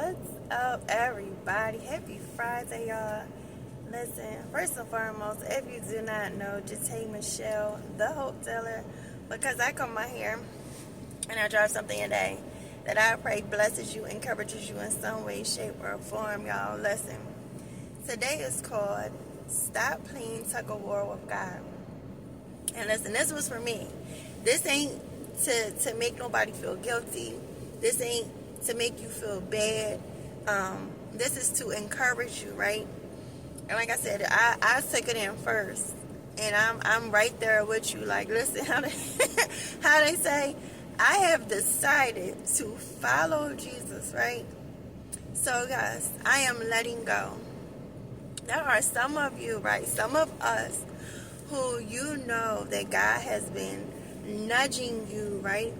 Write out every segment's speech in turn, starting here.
What's up, everybody? Happy Friday, y'all. Listen, first and foremost, if you do not know, just hey Michelle, the Hope Teller, because I come out here and I drop something today that I pray blesses you, encourages you in some way, shape, or form, y'all. Listen, today is called Stop Playing Tug of War with God. And listen, this was for me. This ain't to make nobody feel guilty. This ain't to make you feel bad. This is to encourage you, right? And like I said, I took it in first, and I'm right there with you. Like, listen, how they say, I have decided to follow Jesus, right? So guys, I am letting go. There are some of you, right? Some of us who you know that God has been nudging you, right,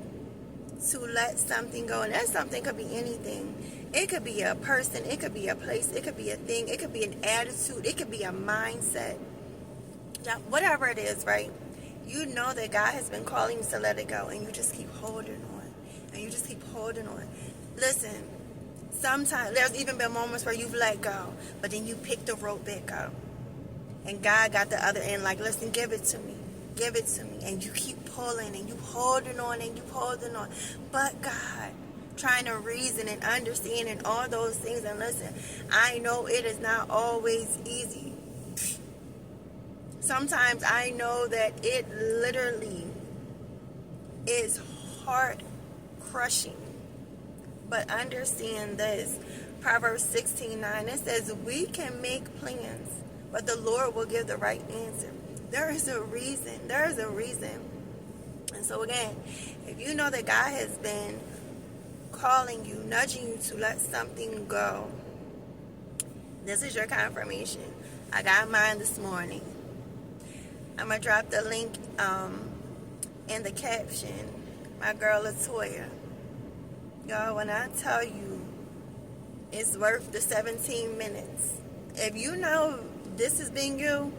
to let something go. And that something could be anything. It could be a person, it could be a place, it could be a thing, it could be an attitude, it could be a mindset. Whatever it is, right? You know that God has been calling you to let it go, and you just keep holding on. And you just keep holding on. Listen, sometimes there's even been moments where you've let go, but then you pick the rope back up. And God got the other end, like, listen, give it to me. Give it to me. And you keep pulling, and you holding on, and you holding on. But God, trying to reason and understand and all those things. And listen, I know it is not always easy. Sometimes I know that it literally is heart crushing. But understand this. Proverbs 16:9, it says, we can make plans, but the Lord will give the right answer. There is a reason. There is a reason. And so again, if you know that God has been calling you, nudging you to let something go, this is your confirmation. I got mine this morning. I'm going to drop the link in the caption. My girl Latoya. Y'all, when I tell you it's worth the 17 minutes, if you know this has been you,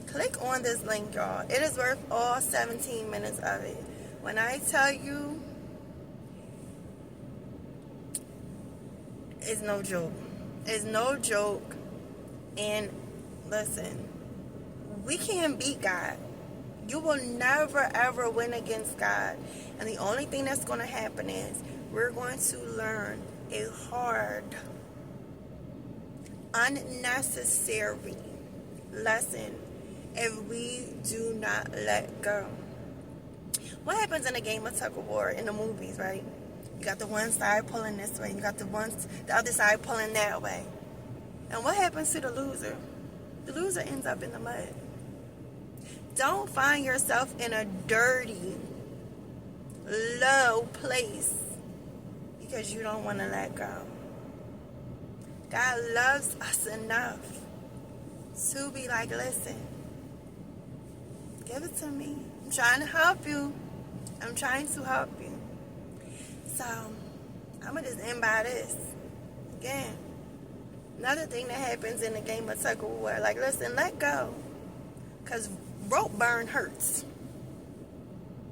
click on this link, y'all. It is worth all 17 minutes of it. When I tell you, it's no joke. It's no joke. And listen, we can't beat God. You will never ever win against God. And the only thing that's going to happen is we're going to learn a hard, unnecessary lesson if we do not let go. What happens in a game of tug of war in the movies, right? You got the one side pulling this way, you got the other side pulling that way. And what happens to the loser? The loser ends up in the mud. Don't find yourself in a dirty, low place because you don't want to let go. God loves us enough to be like, listen, give it to me. I'm trying to help you. I'm trying to help you. So, I'm going to just end by this. Again, another thing that happens in the game of tug of war, like, listen, let go. Because rope burn hurts.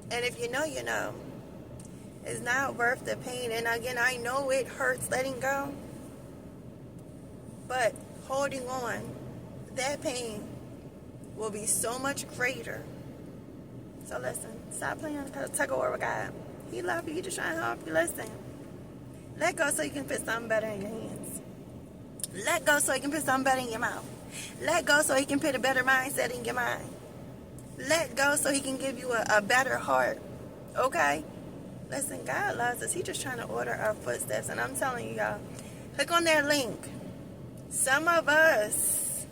And if you know, you know. It's not worth the pain. And again, I know it hurts letting go. But holding on, that pain will be so much greater. So listen, stop playing tug of war with God. He loves you. He just trying to help you. Listen. Let go so you can put something better in your hands. Let go so you can put something better in your mouth. Let go so he can put a better mindset in your mind. Let go so he can give you a better heart. Okay? Listen, God loves us. He's just trying to order our footsteps. And I'm telling you, y'all, click on that link. Some of us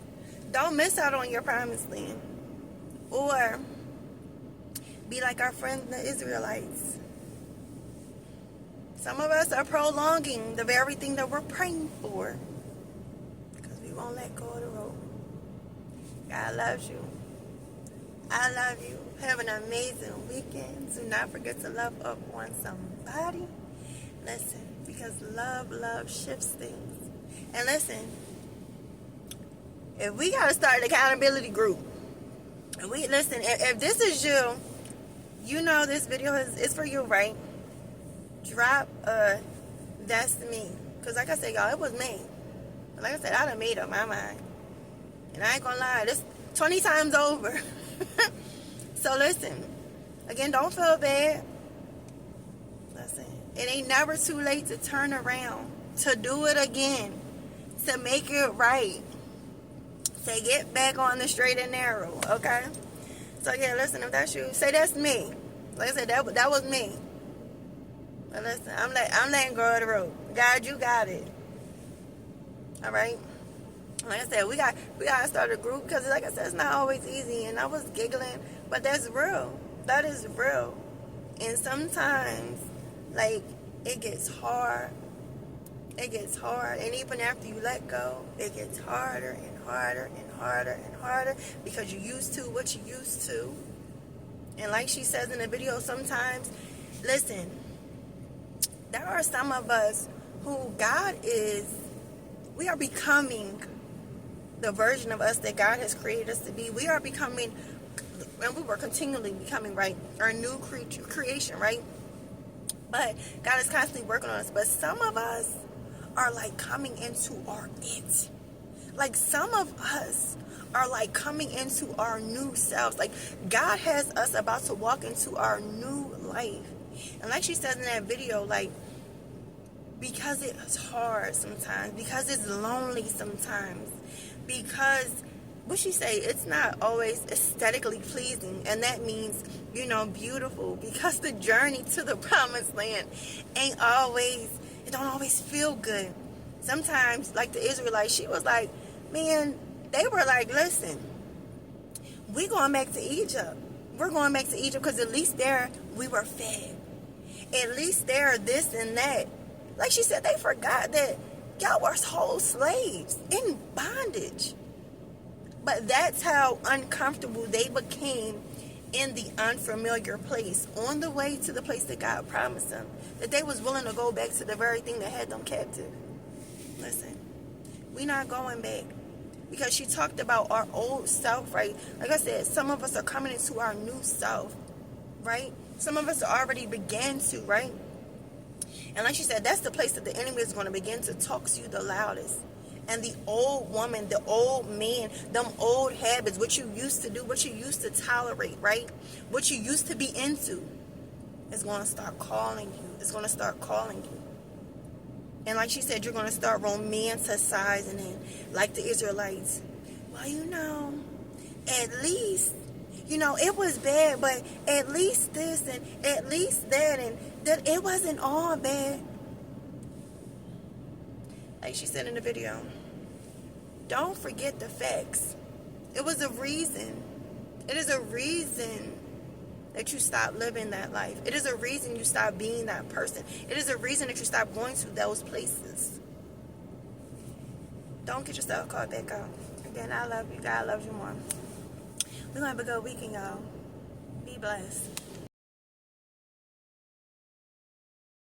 don't miss out on your promised land. Or be like our friends the Israelites. Some of us are prolonging the very thing that we're praying for because we won't let go of the rope. God loves you. I love you. Have an amazing weekend. Do not forget to love up on somebody. Listen, because love shifts things. And listen, if we got to start an accountability group, if this is you, you know this video is for you, right? Drop a that's me Because like I said, y'all, it was me. Like I said, I done made up my mind. And I ain't gonna lie, this 20 times over. So listen, again, don't feel bad. Listen, it ain't never too late to turn around, to do it again, to make it right, to get back on the straight and narrow, okay? So yeah, listen, if that's you, say that's me. Like I said, that was me. But listen, I'm letting go of the road. God, you got it. All right. Like I said, we gotta start a group, because like I said, it's not always easy. And I was giggling, but that's real. That is real. And sometimes, like, it gets hard. It gets hard. And even after you let go, it gets harder and harder and harder and harder, because you're used to what you used to. And like she says in the video, sometimes, listen, there are some of us who we are becoming the version of us that God has created us to be. We are becoming, and we were continually becoming, right, our new creation, right? But God is constantly working on us. But some of us are like coming into our it. Like some of us are like coming into our new selves. Like God has us about to walk into our new life. And like she says in that video, like, because it's hard sometimes, because it's lonely sometimes, because what she say, it's not always aesthetically pleasing, and that means, beautiful, because the journey to the promised land it don't always feel good. Sometimes, like the Israelites, she was like, man, they were like, listen, we're going back to Egypt. We're going back to Egypt, because at least there we were fed. At least there, this and that. Like she said, they forgot that y'all were whole slaves in bondage. But that's how uncomfortable they became in the unfamiliar place, on the way to the place that God promised them, that they was willing to go back to the very thing that had them captive. Listen, we're not going back, because she talked about our old self, right? Like I said, some of us are coming into our new self, right? Some of us already began to, right? And like she said, that's the place that the enemy is going to begin to talk to you the loudest. And the old woman, the old man, them old habits, what you used to do, what you used to tolerate, right? What you used to be into is going to start calling you. It's going to start calling you. And like she said, you're going to start romanticizing it, like the Israelites. Well, at least, it was bad, but at least this and at least that, and that it wasn't all bad. Like she said in the video, don't forget the facts. It was a reason. It is a reason that you stop living that life. It is a reason you stop being that person. It is a reason that you stop going to those places. Don't get yourself caught back out. Again, I love you. God loves you more. We're going to have a good weekend, y'all. Be blessed.